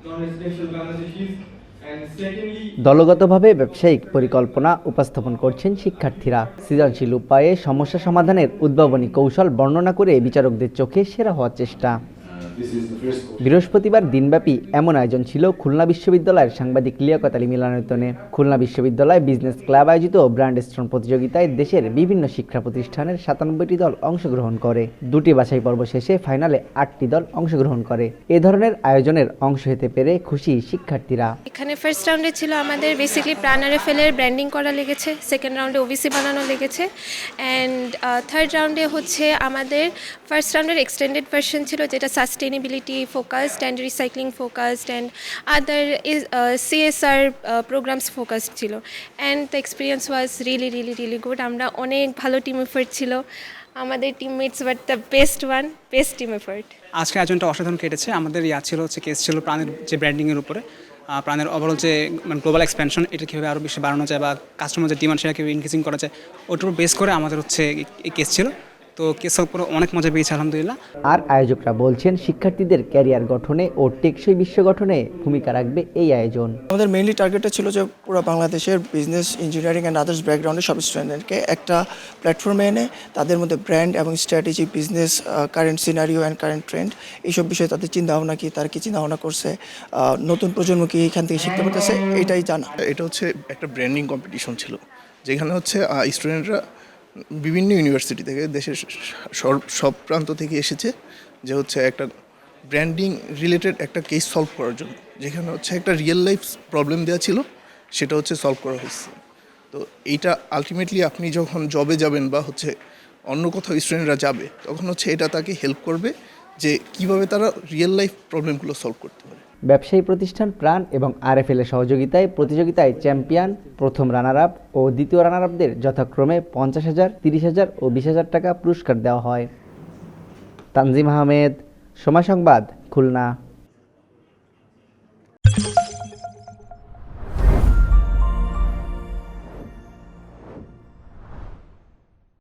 non-residential Bangladeshis. And secondly, দলগতভাবে ব্যবসায়িক পরিকল্পনা উপস্থাপন করছেন শিক্ষার্থীরা। সৃজনশীল উপায়ে সমস্যা সমাধানের উদ্ভাবনী কৌশল বর্ণনা করে বিচারকদের চোখে সেরা হওয়ার চেষ্টা। বৃহস্পতিবার দিনব্যাপী এমন আয়োজন ছিল খুলনা বিশ্ববিদ্যালয়ের সাংবাদিক লিয়াকত আলী মিলনায়তনে। খুলনা বিশ্ববিদ্যালয় বিজনেস ক্লাব আয়োজিত ব্র্যান্ড স্টোন প্রতিযোগিতায় দেশের বিভিন্ন শিক্ষা প্রতিষ্ঠানের ৯৭টি দল অংশগ্রহণ করে। দুটি বাছাই পর্ব শেষে ফাইনালে ৮টি দল অংশগ্রহণ করে। এ ধরনের আয়োজনের অংশ হতে পেরে খুশি শিক্ষার্থীরা। এখানে ফার্স্ট রাউন্ডে ছিল আমাদের বেসিক্যালি প্রাণ আরএফএলের ব্র্যান্ডিং করা লেগেছে, সেকেন্ড রাউন্ডে ওবিসি বানানো লেগেছে, অ্যান্ড থার্ড রাউন্ডে হচ্ছে আমাদের ফার্স্ট রাউন্ডের এক্সটেন্ডেড ভার্সন ছিল যেটা sustainability focused and recycling focused and other CSR programs focused ছিল, and the experience was really good. আমরা অনেক ভালো টিম এফার্ট ছিল, আমাদের teammates were the best team effort. আজকে আয়োজনটা অসাধারণ কেটেছে। আমাদের ছিল কেস ছিল প্রাণের যে ব্র্যান্ডিংয়ের উপরে, প্রাণের ওভারঅল যে গ্লোবাল এক্সপ্যানশন, এটা কীভাবে আরও বেশি বাড়ানো যায় বা কাস্টমার যে ডিমান্ড সেটা কীভাবে ইনক্রিজিং করা যায়, ওটার উপর বেস করে আমাদের এই কেস ছিল। তো কেসের উপরে অনেক মজা পেয়েছি আলহামদুলিল্লাহ। আর আয়োজকরা বলছেন শিক্ষার্থীদের ক্যারিয়ার গঠনে ও টেকসই বিশ্ব গঠনে ভূমিকা রাখবে এই আয়োজন। আমাদের মেইনলি টার্গেটটা ছিল যে পুরো বাংলাদেশের বিজনেস, ইঞ্জিনিয়ারিং অ্যান্ড আদার্স ব্যাকগ্রাউন্ডের সব স্টুডেন্টকে একটা প্ল্যাটফর্মে এনে তাদের মধ্যে ব্র্যান্ড এবং strategy, business, current scenario and current trend, এইসব বিষয়ে তাদের চিন্তাভাবনা কী, তারা কী চিন্তাভাবনা করছে, নতুন প্রজন্ম কি এখান থেকে শিখতে পারতেছে, এইটাই জানা। এটা হচ্ছে একটা ব্র্যান্ডিং কম্পিটিশন ছিল, যেখানে হচ্ছে স্টুডেন্টরা বিভিন্ন ইউনিভার্সিটি থেকে দেশের সব প্রান্ত থেকে এসেছে, যে হচ্ছে একটা ব্র্যান্ডিং রিলেটেড একটা কেস সলভ করার জন্য, যেখানে হচ্ছে একটা রিয়েল লাইফ প্রবলেম দেওয়া ছিল, সেটা হচ্ছে সলভ করা হয়েছে। তো এইটা আলটিমেটলি আপনি যখন জবে যাবেন বা হচ্ছে অন্য কোথাও স্টুডেন্টরা যাবে, তখন হচ্ছে এটা তাকে হেল্প করবে যে কিভাবে তারা রিয়েল লাইফ প্রবলেমগুলো সলভ করতে পারে। ব্যবসায়ী প্রতিষ্ঠান প্রাণ এবং আরএফএলের সহযোগিতায় প্রতিযোগিতায় চ্যাম্পিয়ন, প্রথম রানার আপ ও দ্বিতীয় রানার আপদের যথাক্রমে ৫০,০০০, ৩০,০০০ ও ২০,০০০ টাকা পুরস্কার দেওয়া হয়। তানজিম আহমেদ, সময় সংবাদ, খুলনা।